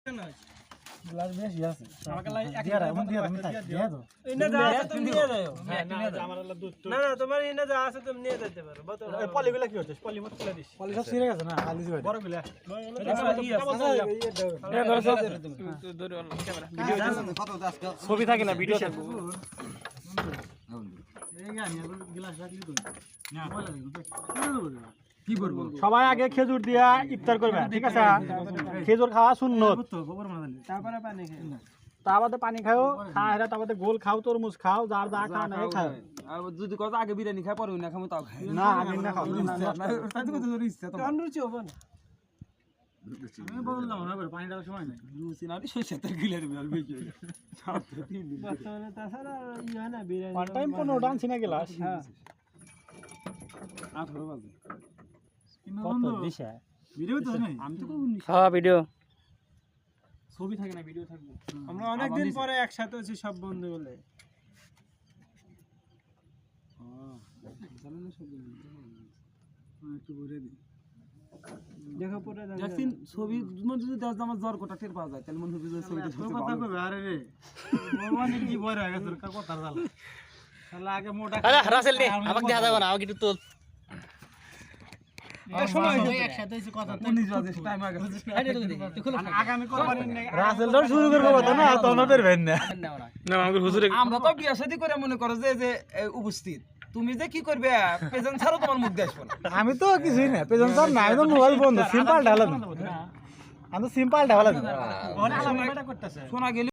glass বেশি আছে আমাকে লাই এক দিয়া তো ইনা যা আছে তুমি নিয়ে যাও হ্যাঁ আমার আল্লাহ দুধ না না তোমার ইনা যা আছে তুমি নিয়ে যেতে পারো বোতল এই পলিগুলা কি হচ্ছে পলি মত তুলে দিস পলি সব ছিঁড়ে গেছে না খালি দিবে বড়গুলা ছবি থাকে না ভিডিও থাকবে এই গানি আর গ্লাস রাখলি তো না বলে দেব কি করব সবাই আগে খেজুর দিয়া ইফতার করবে ঠিক আছে খেজুর খাওয়া সুন্নত তারপরে পানি খাই তারপরে পানি খাও খায় তারপরে গোল খাও তরমুজ খাও যার যা খাও না খাও আর যদি কথা আগে বিরিয়ানি খাই পরে না খামু তাও খাই না আগে না খাও তাতে কত জোর ইচ্ছা তো অনুরুচি হবে না আমি বললাম না পানি দেওয়ার সময় নাই লুচি না সইছে তো গিলার বিয়াল বেশি বর্তমানে তাছাড়া ইয়া না বিরিয়ানি ওয়ান টাইম 15 ডান ছিনা গেলাস হ্যাঁ 18 বাজে কত দিশা ভিডিও তো নাই আমি তো হ্যাঁ ভিডিও ছবি থাকে না ভিডিও থাকবে আমরা অনেক দিন পরে একসাথে আছি সব বন্ধু বলে একটু ঘুরে দি দেখো পরে দেখছিন ছবি মন যদি দাস আমার জ্বর কোটা টের পাওয়া যায় তাহলে মন হবে যে ছবিটা তো কথা কইবে আরে রে ভগবান কি বড় হয়ে গেছে কার কথা জালা শালা আগে মোটা আরে রাসেল নে আমাকে দেখা যাবে না আমাকে একটু তোল সময় একসাথে এসে কথা 19 বাজে টাইম আগে আগামী কোরবানি রাসেল তো শুরু করব কথা না তো না বেরবেন না না আমাকে হুজুরে আমরা তো বিয়া শাদী করে মনে করো যে যে উপস্থিত তুমি যে কি করবে প্রেজেন্ট ছাড়ো তোমার মুখ দেখবো না আমি তো কিছুই না পেছন সব না আমি তো মোবাইল বন্ধ সিম্পল ঢালা আমি তো সিম্পল ঢালা ওরা আলাদা করতেছে শোনা গেলে